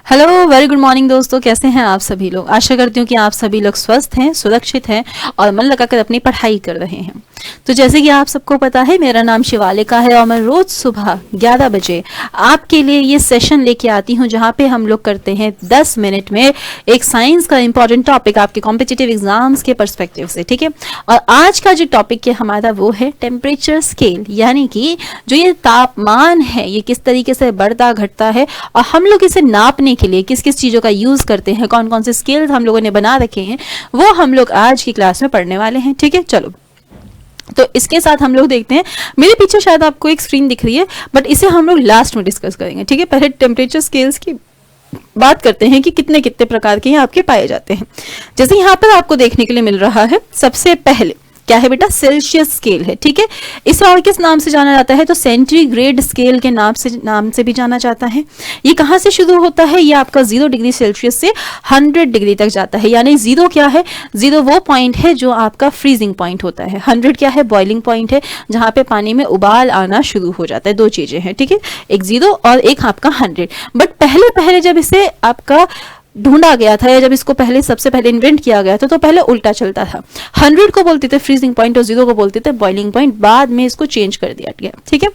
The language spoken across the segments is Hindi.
हेलो, वेरी गुड मॉर्निंग दोस्तों। कैसे हैं आप सभी लोग? आशा करती हूँ कि आप सभी लोग स्वस्थ हैं, सुरक्षित हैं और मन लगाकर अपनी पढ़ाई कर रहे हैं। तो जैसे कि आप सबको पता है, मेरा नाम शिवालिका है और मैं रोज सुबह 11 बजे आपके लिए ये सेशन लेके आती हूँ जहाँ पे हम लोग करते हैं 10 मिनट में एक साइंस का इंपॉर्टेंट टॉपिक आपके कॉम्पिटिटिव एग्जाम्स के पर्सपेक्टिव से। ठीक है, और आज का जो टॉपिक है हमारा वो है टेम्परेचर स्केल, यानी कि जो ये तापमान है ये किस तरीके से बढ़ता घटता है और हम लोग इसे नापने के लिए किस किस चीज़ों का यूज़ करते हैं, कौन कौन से स्केल्स हम लोगों ने बना रखे हैं, वो हम लोग आज की क्लास में पढ़ने वाले हैं। ठीक है, चलो तो इसके साथ हम लोग देखते हैं। मेरे पीछे शायद आपको एक स्क्रीन दिख रही है, बट इसे हम लोग लास्ट में डिस्कस करेंगे। ठीक है, पहले टेम्परेचर स्केल्स की बात करते हैं कि कितने कितने प्रकार के आपके पाए जाते हैं। जैसे यहाँ पर आपको देखने के लिए मिल रहा है, सबसे पहले क्या है बेटा, सेल्सियस स्केल है। ठीक है, इसे और किस नाम से जाना जाता है तो सेंटीग्रेड स्केल के नाम से भी जाना जाता है। ये कहाँ से शुरू होता है, ये आपका 0 डिग्री सेल्सियस से 100 डिग्री तक जाता है। यानी 0 क्या है, 0 वो पॉइंट है जो आपका फ्रीजिंग पॉइंट होता है। 100 क्या है, बॉइलिंग पॉइंट है जहाँ पे पानी में उबाल आना शुरू हो जाता है। दो चीजें हैं, ठीक है, एक 0 और एक आपका 100। बट पहले पहले जब इसे आपका ढूंढा गया था या जब इसको सबसे पहले इन्वेंट किया गया था तो पहले उल्टा चलता था। 100 को बोलते थे फ्रीजिंग पॉइंट और 0 को बोलते थे बॉइलिंग पॉइंट। बाद में इसको चेंज कर दिया गया। ठीक है,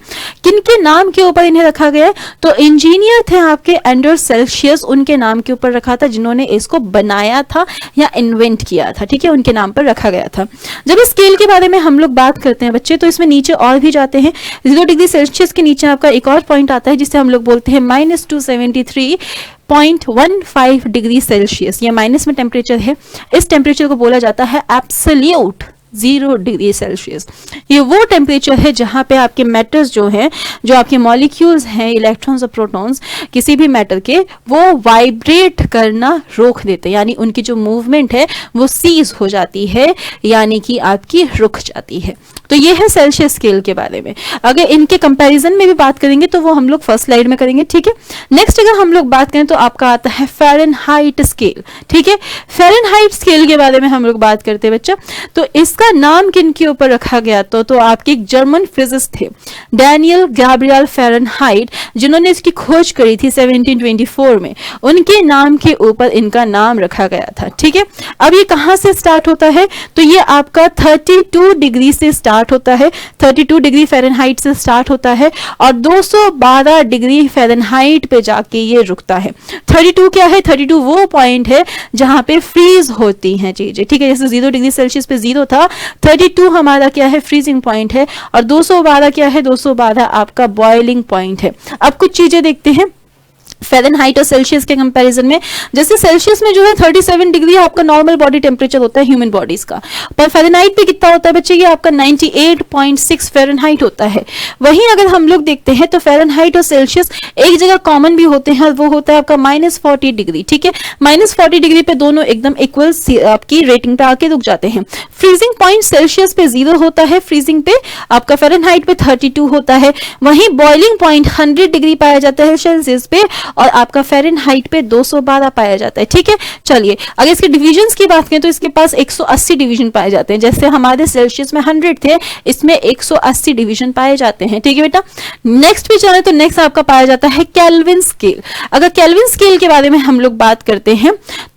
किनके नाम के ऊपर इन्हें रखा गया है तो इंजीनियर थे आपके एंडर्स सेल्सियस, उनके नाम के ऊपर रखा था जिन्होंने इसको बनाया था या इन्वेंट किया था। ठीक है, उनके नाम पर रखा गया था। जब इस स्केल के बारे में हम लोग बात करते हैं बच्चे, तो इसमें नीचे और भी जाते हैं। 0 डिग्री सेल्सियस के नीचे आपका एक और पॉइंट आता है जिसे हम लोग बोलते हैं -273.15 डिग्री सेल्सियस। ये माइनस में टेम्परेचर है। इस टेम्परेचर को बोला जाता है एब्सोल्यूट 0 डिग्री सेल्सियस। ये वो टेम्परेचर है जहां पे आपके मैटर्स जो हैं, जो आपके मॉलिक्यूल्स हैं, इलेक्ट्रॉन्स और प्रोटॉन्स किसी भी मैटर के, वो वाइब्रेट करना रोक देते हैं। यानी उनकी जो मूवमेंट है वो सीज हो जाती है, यानी कि आपकी रुक जाती है। तो ये है सेल्सियस स्केल के बारे में। अगर इनके कंपैरिजन में भी बात करेंगे तो वो हम लोग फर्स्ट स्लाइड में करेंगे। ठीक है, नेक्स्ट अगर हम लोग बात करें तो आपका आता है फ़ारेनहाइट स्केल। ठीक है, फ़ारेनहाइट स्केल के बारे में हम लोग बात करते हैं बच्चा। तो इसका नाम किन के ऊपर रखा गया तो आपके एक जर्मन फिजिसिस्ट थे, डैनियल गैब्रियल फ़ारेनहाइट, जिन्होंने इसकी खोज करी थी 1724 में। उनके नाम के ऊपर इनका नाम रखा गया था। ठीक है, अब ये कहाँ से स्टार्ट होता है तो ये आपका 32 डिग्री से स्टार्ट होता है। 32 डिग्री फ़ारेनहाइट से स्टार्ट होता है और 212 डिग्री फ़ारेनहाइट पे जाके ये रुकता है। 32 क्या है, 32 वो पॉइंट है जहां पे फ्रीज होती हैं चीजें। ठीक है, जैसे 0 डिग्री सेल्सियस पे 0 था, 32 हमारा क्या है, फ्रीजिंग पॉइंट है, और 212 क्या है, 212 आपका बॉइलिंग पॉइंट है। अब कुछ चीजें देखते हैं फ़ारेनहाइट और सेल्सियस के कंपैरिजन में। जैसे सेल्सियस में जो है 37 डिग्री आपका नॉर्मल बॉडी टेम्परेचर होता है ह्यूमन बॉडीज का, पर फ़ारेनहाइट पे कितना होता है बच्चे, ये आपका 98.6 फ़ारेनहाइट होता है। वहीं अगर हम लोग देखते हैं तो फ़ारेनहाइट और सेल्सियस एक जगह कॉमन भी होते हैं और वो होता है आपका -40 डिग्री। ठीक है, -40 डिग्री पे दोनों एकदम इक्वल आपकी रेटिंग पे आके रुक जाते हैं। फ्रीजिंग पॉइंट सेल्सियस पे 0 होता है, फ्रीजिंग पे आपका फ़ारेनहाइट पे 32 होता है। वहीं बॉइलिंग पॉइंट 100 डिग्री पाया जाता है सेल्सियस पे और आपका फ़ारेनहाइट पे 212 पाया जाता है। ठीक है, चलिए अगर इसके डिविजन्स की बात करें तो इसके पास 180 डिवीजन पाए जाते हैं। जैसे हमारे सेल्सियस में 100 थे, इसमें 180 डिवीजन पाए जाते हैं। ठीक है बेटा, नेक्स्ट पे चले तो नेक्स्ट आपका पाया जाता है केल्विन स्केल। अगर केल्विन स्केल के बारे में हम लोग बात करते हैं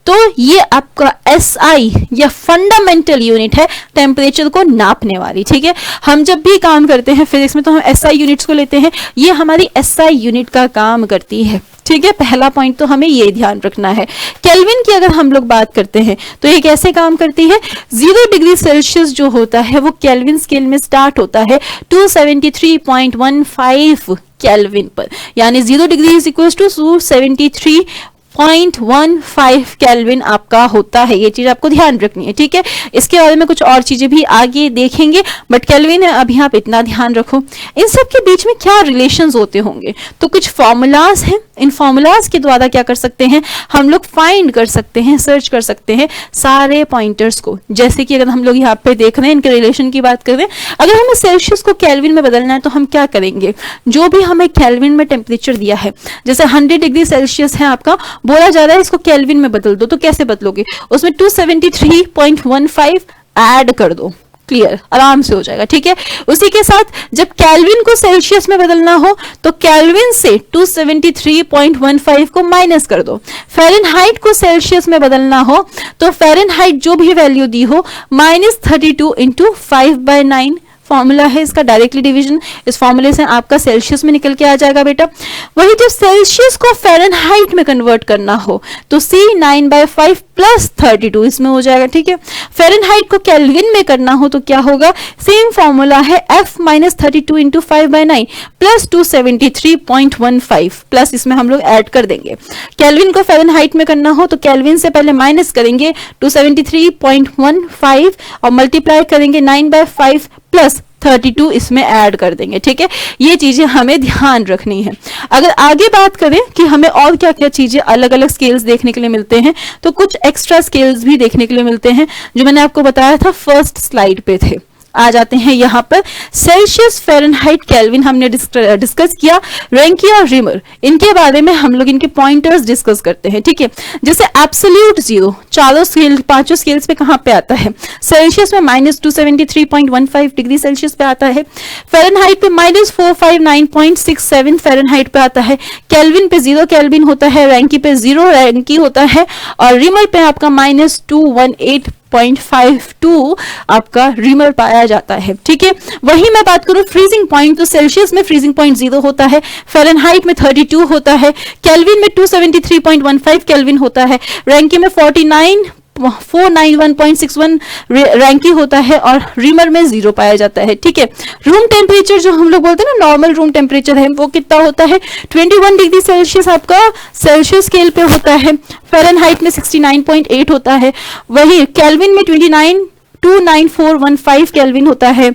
तो ये आपका SI या फंडामेंटल यूनिट है टेम्परेचर को नापने वाली। ठीक है, हम जब भी काम करते हैं फिजिक्स में तो हम SI यूनिट्स को लेते हैं, ये हमारी SI यूनिट का काम करती है। ठीक है, पहला पॉइंट तो हमें ये ध्यान रखना है। केल्विन की अगर हम लोग बात करते हैं तो ये कैसे काम करती है, 0 डिग्री सेल्सियस जो होता है वो केल्विन स्केल में स्टार्ट होता है 273.15 केल्विन पर। यानी 0 degree is equal to 273.15 kelvin आपका होता है। ये चीज आपको ध्यान रखनी है। ठीक है, इसके बारे में कुछ और चीजें भी आगे देखेंगे, बट केल्विन है अभी आप इतना ध्यान रखो। इन सब के बीच में क्या रिलेशंस होते होंगे तो कुछ फॉर्मूलाज हैं। इन फॉर्मूलाज के द्वारा क्या कर सकते हैं हम लोग, फाइंड कर सकते हैं, सर्च कर सकते हैं सारे पॉइंटर्स को। जैसे कि अगर हम लोग यहाँ पे देख रहे हैं, इनके रिलेशन की बात कर रहे हैं, अगर हमें सेल्सियस को केल्विन में बदलना है तो हम क्या करेंगे, जो भी हमें केल्विन में टेम्परेचर दिया है, जैसे 100 डिग्री सेल्सियस है आपका, बोला जा रहा है इसको केल्विन में बदल दो, तो कैसे बदलोगे, उसमें 273.15 ऐड कर दो। क्लियर, आराम से हो जाएगा, ठीक है। उसी के साथ जब केल्विन को सेल्सियस में बदलना हो तो केल्विन से 273.15 को माइनस कर दो। फ़ारेनहाइट को सेल्सियस में बदलना हो तो फ़ारेनहाइट जो भी वैल्यू दी हो -32 इंटू 5/9 फॉर्मूला है इसका, डायरेक्टली डिवीजन। इस फॉर्मूले से आपका सेल्सियस में निकल के आ जाएगा बेटा। वही जो सेल्सियस को फ़ारेनहाइट में कन्वर्ट करना हो तो C 9/5 प्लस 32 इसमें हो जाएगा, ठीक है। फ़ारेनहाइट को केल्विन में करना हो तो क्या होगा, सेम फॉर्मूला है F -32 इंटू 5/9 प्लस 273.15 प्लस इसमें हम लोग ऐड कर देंगे। केल्विन को फ़ारेनहाइट में करना हो तो केल्विन से पहले माइनस करेंगे 273.15 और मल्टीप्लाई करेंगे 9/5 प्लस 32 इसमें ऐड कर देंगे, ठीक है। ये चीजें हमें ध्यान रखनी है। अगर आगे बात करें कि हमें और क्या क्या चीजें अलग अलग स्केल्स देखने के लिए मिलते हैं तो कुछ एक्स्ट्रा स्केल्स भी देखने के लिए मिलते हैं जो मैंने आपको बताया था फर्स्ट स्लाइड पे थे। आ जाते हैं यहाँ पर सेल्सियस, फ़ारेनहाइट, केल्विन हमने डिस्कस किया। रैंकी और रिमर, इनके बारे में हम लोग इनके पॉइंटर्स डिस्कस करते हैं, ठीक है। जैसे एब्सोल्यूट जीरो पांचों स्केल्स पे कहाँ पे आता है, सेल्सियस में -273.15 डिग्री सेल्सियस पे आता है, फ़ारेनहाइट पे -459.67 फ़ारेनहाइट पे आता है, केल्विन पे 0 केल्विन होता है, रैंकी पे 0 रैंकी होता है और रिमर पे आपका -218.52 आपका रिमर पाया जाता है, ठीक है। वही मैं बात करूं फ्रीजिंग पॉइंट तो सेल्सियस में फ्रीजिंग पॉइंट 0 होता है, फ़ारेनहाइट में 32 होता है, केल्विन में 273.15 केल्विन होता है, रैंकी में 491.61 रैंकी होता है और रिमर में 0 पाया जाता है, ठीक है। रूम टेम्परेचर जो हम लोग बोलते हैं ना नॉर्मल रूम टेम्परेचर है वो कितना होता है 21 डिग्री सेल्सियस आपका सेल्सियस स्केल पे होता है, फ़ारेनहाइट में 69.8 होता है, वही केल्विन में 29415 केल्विन होता है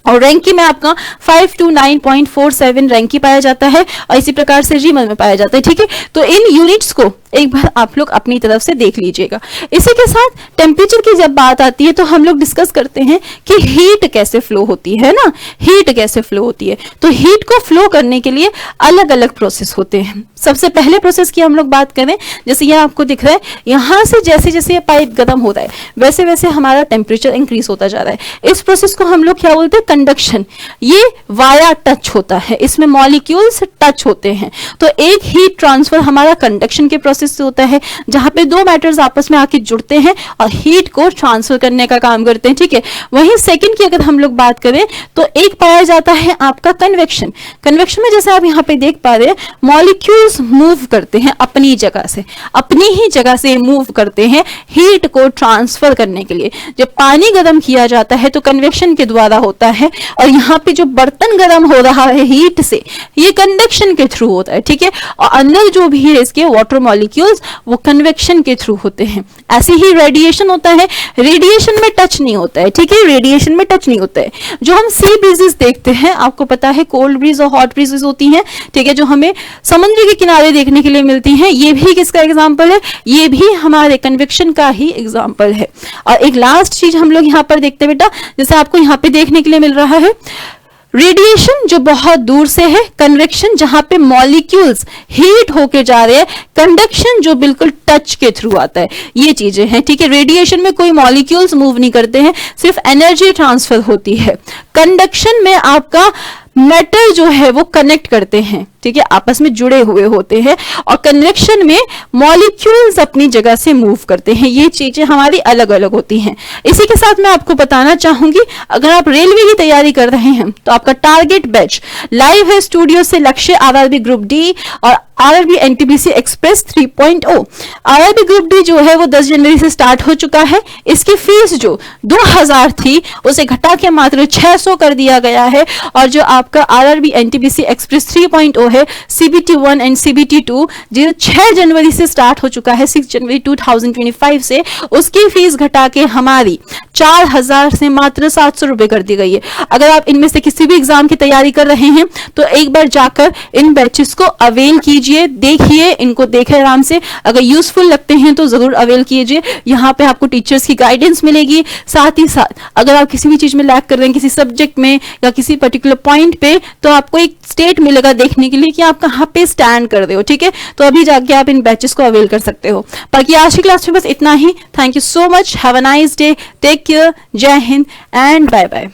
और रैंकी में आपका 529.47 रैंकी पाया जाता है और इसी प्रकार से रिमर में पाया जाता है, ठीक है। तो इन यूनिट्स को एक बार आप लोग अपनी तरफ से देख लीजिएगा। इसी के साथ टेम्परेचर की जब बात आती है तो हम लोग डिस्कस करते हैं कि हीट कैसे फ्लो होती है ना, हीट कैसे फ्लो होती है। तो हीट को फ्लो करने के लिए अलग अलग प्रोसेस होते हैं। सबसे पहले प्रोसेस की हम लोग बात करें, जैसे ये आपको दिख रहा है, यहाँ से जैसे जैसे ये पाइप गर्म होता है वैसे वैसे हमारा टेम्परेचर इंक्रीज होता जा रहा है। इस प्रोसेस को हम लोग क्या बोलते हैं, कंडक्शन। ये वाया टच होता है, इसमें मॉलिक्यूल्स टच होते हैं। तो एक हीट ट्रांसफर हमारा कंडक्शन के प्रोसेस से होता है जहां पे दो मैटर्स आपस में आके जुड़ते हैं और हीट को ट्रांसफर करने का काम करते हैं, ठीक है। वहीं सेकंड की अगर हम लोग बात करें तो एक पाया जाता है आपका कन्वेक्शन। कन्वेक्शन में जैसे आप यहाँ पे देख पा रहे हैं मॉलिक्यूल्स मूव करते हैं अपनी जगह से, अपनी ही जगह से मूव करते हैं हीट को ट्रांसफर करने के लिए। जब पानी गर्म किया जाता है तो कन्वेक्शन के द्वारा होता है और यहाँ पे जो बर्तन गर्म हो रहा है हीट से ये कंडक्शन के थ्रू होता है, ठीक है। और अंदर जो भी है इसके वाटर मॉलिक्यूल्स वो कन्वेक्शन के थ्रू होते हैं। ऐसे ही रेडिएशन होता है, रेडिएशन में टच नहीं होता है, ठीक है, रेडिएशन में टच नहीं होता है। जो हम सी ब्रीजेस देखते हैं, आपको पता है कोल्ड ब्रीज और हॉट ब्रीजेस होती हैं, ठीक है, जो हमें समुद्र के किनारे देखने के लिए मिलती हैं, ये भी किसका एग्जाम्पल है, ये भी हमारे कन्वेक्शन का ही एग्जाम्पल है। और एक लास्ट चीज हम लोग यहाँ पर देखते हैं बेटा, जैसे आपको यहाँ पे देखने के लिए मिल रहा है रेडिएशन जो बहुत दूर से है, कन्वेक्शन जहां पे मॉलिक्यूल्स हीट होके जा रहे हैं, कंडक्शन जो बिल्कुल टच के थ्रू आता है। ये चीजें हैं, ठीक है। रेडिएशन में कोई मॉलिक्यूल्स मूव नहीं करते हैं, सिर्फ एनर्जी ट्रांसफर होती है। कंडक्शन में आपका मेटल जो है वो कनेक्ट करते हैं, ठीक है, आपस में जुड़े हुए होते हैं। और कन्वेक्शन में मॉलिक्यूल्स अपनी जगह से मूव करते हैं। ये चीजें हमारी अलग अलग होती हैं। इसी के साथ मैं आपको बताना चाहूंगी, अगर आप रेलवे की तैयारी कर रहे हैं तो आपका टारगेट बैच लाइव है स्टूडियो से लक्ष्य आरआरबी ग्रुप डी और RRB NTPC express 3.0। RRB group D जो है वो 10 जनवरी से स्टार्ट हो चुका है। इसकी फीस जो 2000 थी उसे घटा के मात्र 600 कर दिया गया है। और जो आपका आरआरबी एनटीपीसी एक्सप्रेस 3.0 है, सीबीटी 1 एंड सीबीटी 2 जो 6 जनवरी से स्टार्ट हो चुका है, 6 जनवरी 2025 से, उसकी फीस घटा के हमारी 4000 से मात्र 700 रुपए कर दी गई है। अगर आप इनमें से किसी भी एग्जाम की तैयारी कर रहे हैं तो एक बार जाकर इन बैचेस को अवेल कीजिए, देखिए, इनको देखें आराम से। अगर यूजफुल लगते हैं तो जरूर अवेल कीजिए। यहाँ पे आपको टीचर्स की गाइडेंस मिलेगी। साथ ही साथ अगर आप किसी भी चीज में लैक कर रहे हैं, किसी सब्जेक्ट में या किसी पर्टिकुलर पॉइंट पे, तो आपको एक स्टेट मिलेगा देखने के लिए लिए कि आप कहाँ पे स्टैंड कर रहे हो, ठीक है। तो अभी जाके आप इन बैचेस को अवेल कर सकते हो। बाकी आज की क्लास में बस इतना ही। Thank you so much, have a nice day, take care, जय हिंद एंड बाय बाय।